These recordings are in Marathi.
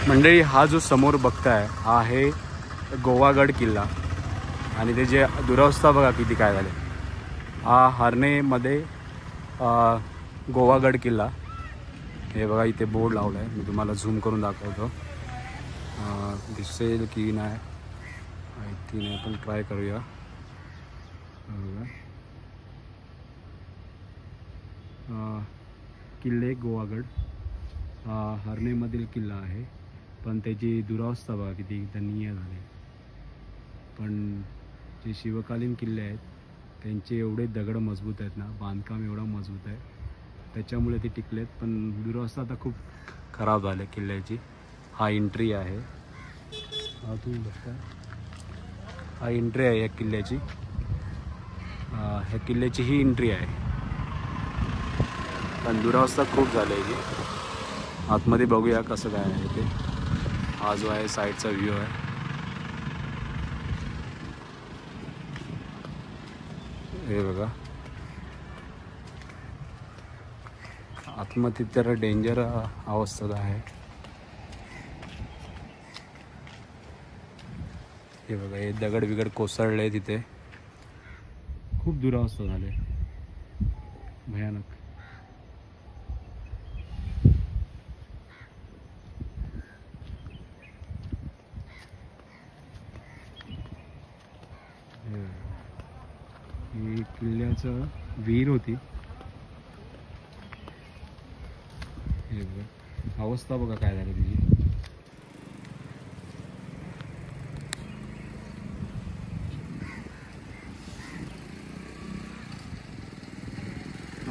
मंडळी, हा जो समोर बघताय हा आहे गोवागड किल्ला आणि ते जे दुरावस्था बघा किती काय झाले. हा हर्णेमध्ये गोवागड किल्ला. हे बघा इथे बोर्ड लावला आहे, मी तुम्हाला झूम करून दाखवतो. दिसेल की नाही माहिती नाही, पण ट्राय करूया. किल्ले गोवागड हर्णेमधील किल्ला आहे, पण त्याची दुरावस्था बघा किती दयनीय झाली. पण जे शिवकालीन किल्ले आहेत त्यांचे एवढे दगड मजबूत आहेत ना, बांधकाम एवढं मजबूत आहे त्याच्यामुळे ते टिकलेत. पण दुरावस्था आता खूप खराब झाली किल्ल्याची. हा एंट्री आहे, हा तुम्ही बघता, हा एंट्री आहे या किल्ल्याची. ह्या किल्ल्याची ही एंट्री आहे, पण दुरावस्था खूप झाली आहे याची. आतमध्ये बघूया कसं काय आहे ते. हा जो आहे साईडचा व्ह्यू आहे. हे बघा आतमध्ये तर डेंजर अवस्था आहे. हे बघा हे दगड बिगड कोसळले, तिथे खूप दुरावस्था झाली, भयानक. ही किल्ल्याचं विहीर होती. हे बघा अवस्था बघा काय झाली तिची.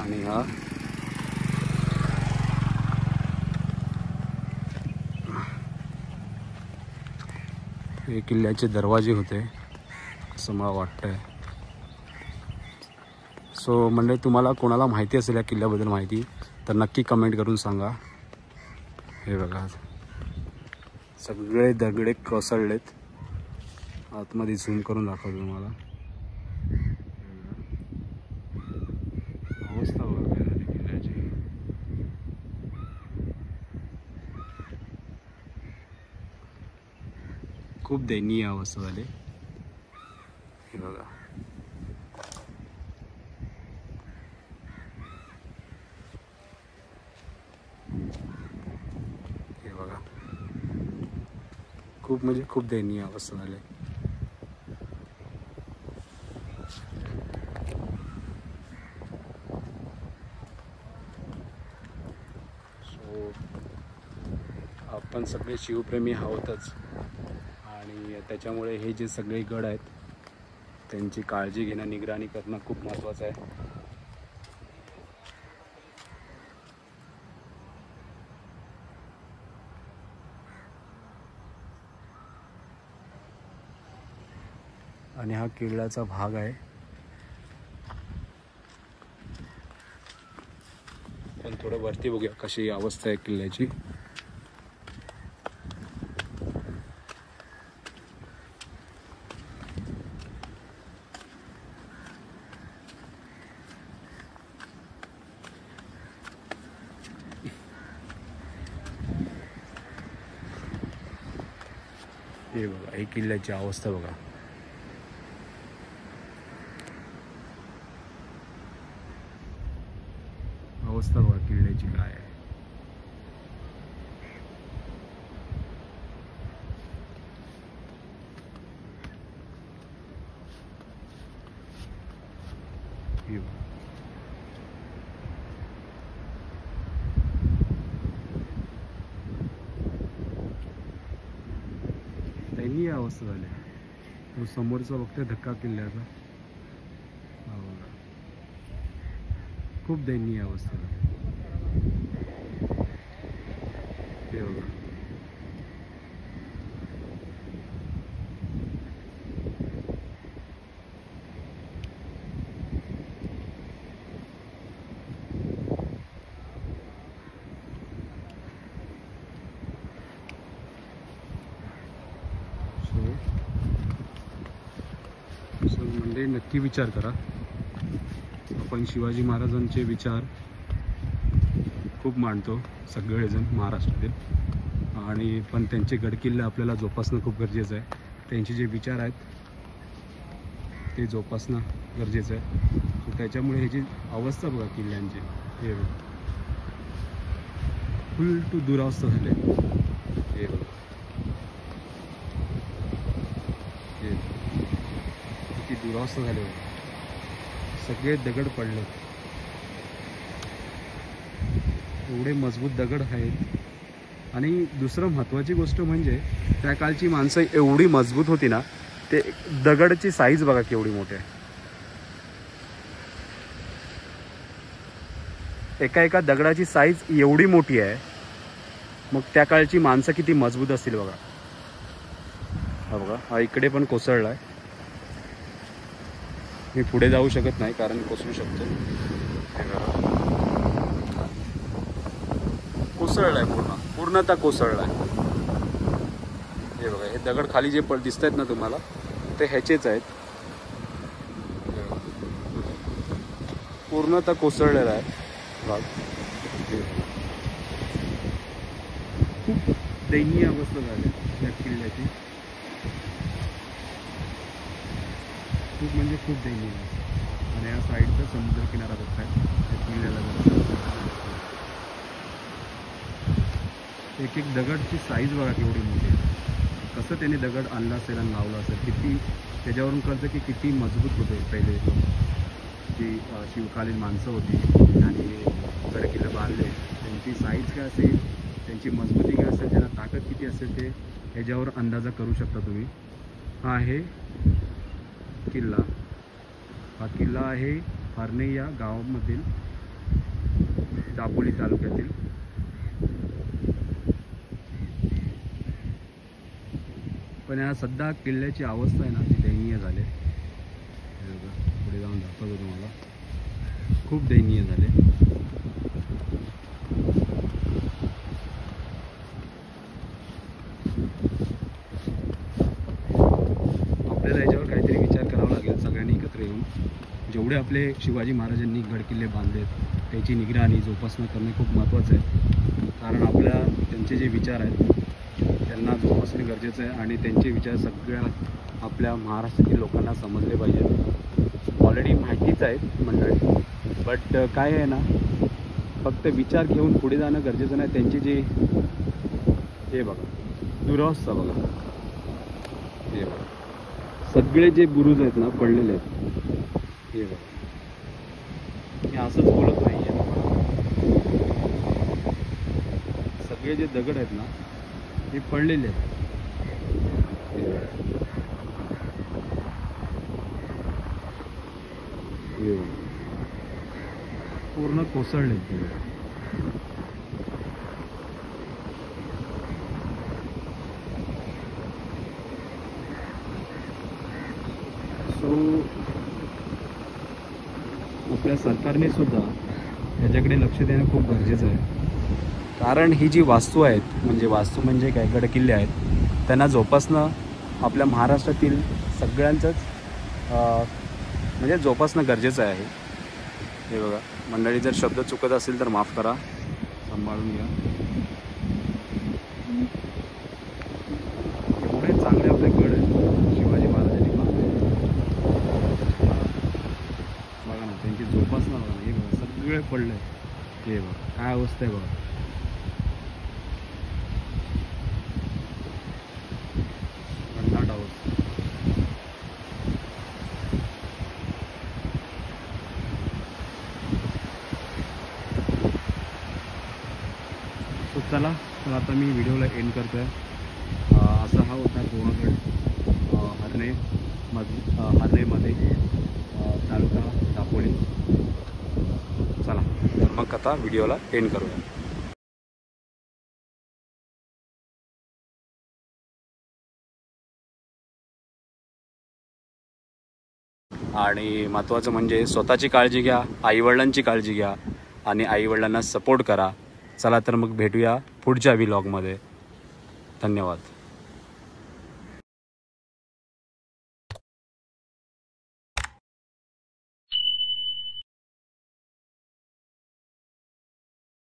आणि हा हे किल्ल्याचे दरवाजे होते असं मला वाटतंय. सो म्हणजे तुम्हाला कोणाला माहिती असेल या किल्ल्याबद्दल माहिती तर नक्की कमेंट करून सांगा. हे बघा सगळे दगडे कोसळलेत. आतमध्ये झूम करून दाखवतो तुम्हाला. अवस्था बघा काय झाली किल्ल्याची. खूप दयनीय अवस्था झाली. हे बघा हे बघा खूप म्हणजे खूप दयनीय अवस्था झाली. सो आपण सगळे शिवप्रेमी आहोतच आणि त्याच्यामुळे हे जे सगळे गड आहेत त्यांची काळजी घेणं, निगराणी करणं खूप महत्त्वाचं आहे. आणि हा किल्ल्याचा भाग आहे. पण थोडं वरती बघूया कशी अवस्था आहे किल्ल्याची. हे बघा ही किल्ल्याची अवस्था बघा. अवस्था बघा किल्ल्याची काय आहे. दयनीय अवस्था झाली. तो समोरचा बघतोय धक्का किल्ल्याचा, खूप दयनीय अवस्था झाली. हे बघा म्हणजे नक्की विचार करा. आपण शिवाजी महाराजांचे विचार खूप मांडतो सगळेजण महाराष्ट्रातील. आणि पण त्यांचे गडकिल्ले आपल्याला जोपासणं खूप गरजेचं आहे. त्यांचे जे विचार आहेत ते जोपासणं गरजेचं आहे. तर त्याच्यामुळे ह्याची अवस्था बघा किल्ल्यांची, हे फुल टू दुरावस्था झाले. हे बघा, हे किती दुरावस्था झाले बघा. सगळे दगड पडले, एवढे मजबूत दगड आहेत. आणि दुसरं महत्त्वाची गोष्ट म्हणजे त्या काळची माणसं एवढी मजबूत होती ना, ते दगडची साईज बघा केवढी मोठी आहे. एका दगडाची साईज एवढी मोठी आहे, मग त्या काळची माणसं किती मजबूत असतील बघा. हा बघा, हा इकडे पण कोसळला आहे. मी पुढे जाऊ शकत नाही कारण कोसळू शकतो. कोसळलाय, पूर्णतः कोसळलाय. हे बघा, हे दगड खाली जे दिसत आहेत ना तुम्हाला, ते ह्याचेच आहेत. पूर्णतः कोसळलेला आहे भाग. खूप दयनीय अवस्था झाली त्या किल्ल्याची, खूप म्हणजे खूप दयनीय. आणि या साईडचा समुद्र किनारा बघताय त्या किल्ल्याला. एक दगडची साईज बघा केवढी मोठी आहे. कसं त्याने दगड आणला असेल आणि लावला असेल, किती त्याच्यावरून कळतं की किती मजबूत होते पहिले जी शिवकालीन माणसं होती आणि गडकिल्ले बांधले. त्यांची साईज काय असेल, त्यांची मजबूती काय असेल, त्यांना ताकद किती असेल, ते ह्याच्यावर अंदाजा करू शकता तुम्ही. हा आहे किल्ला. हा किल्ला आहे हर्णे या गावामधील, दापोली तालुक्यातील. पण या सध्या किल्ल्याची अवस्था आहे ना, ती दयनीय झाली. पुढे जाऊन दाखवतो तुम्हाला, खूप दयनीय झाले. आपल्याला याच्यावर काहीतरी विचार करावा लागेल सगळ्यांनी एकत्र येऊन. जेवढे आपले शिवाजी महाराजांनी गडकिल्ले बांधलेत, त्याची निगराणी जोपासना करणे खूप महत्त्वाचं आहे. कारण आपल्या त्यांचे जे विचार आहेत त्यांना जोपासणे गरजेचं आहे. आणि त्यांचे विचार सगळ्या आपल्या महाराष्ट्रातील लोकांना समजले पाहिजेत. ऑलरेडी माहितीच आहेत मंडळी, बट काय आहे ना, फक्त विचार घेऊन पुढे जाणं गरजेचं नाही. त्यांचे जे हे बघा दुरावस्था बघा, हे बघा सगळे जे बुरुज आहेत ना पडलेले आहेत. हे बघा, मी असंच बोलत नाही आहे. सगळे जे दगड आहेत ना हे पडलेले आहेत. पूर्ण कोसळले. सो आपल्या सरकारने सुद्धा याच्याकडे लक्ष देणं खूप गरजेचं आहे. कारण ही जी वास्तू आहेत, म्हणजे काय गडकिल्ले आहेत, त्यांना जोपासणं आपल्या महाराष्ट्रातील सगळ्यांचंच म्हणजे जोपासणं गरजेचं आहे. हे बघा मंडळी, जर शब्द चुकत असेल तर माफ करा, सांभाळून घ्या. एवढे चांगले आपले गड आहेत शिवाजी महाराजांनी बांधले. बघा ना, त्यांची जोपासना बघा. हे बघा सगळे पडले. हे बघा काय अवस्था आहे बघा. चला, तर आता मी व्हिडिओला एंड करतो आहे. असा हा होता गोवागड हर्णेमध्ये तालुका दापोली. चला तर मग आता व्हिडिओला एंड करूया. आणि महत्त्वाचं म्हणजे स्वतःची काळजी घ्या, आईवडिलांची काळजी घ्या आणि आईवडिलांना सपोर्ट करा. चला तर मग भेटूया पुढच्या व्लॉगमध्ये. धन्यवाद.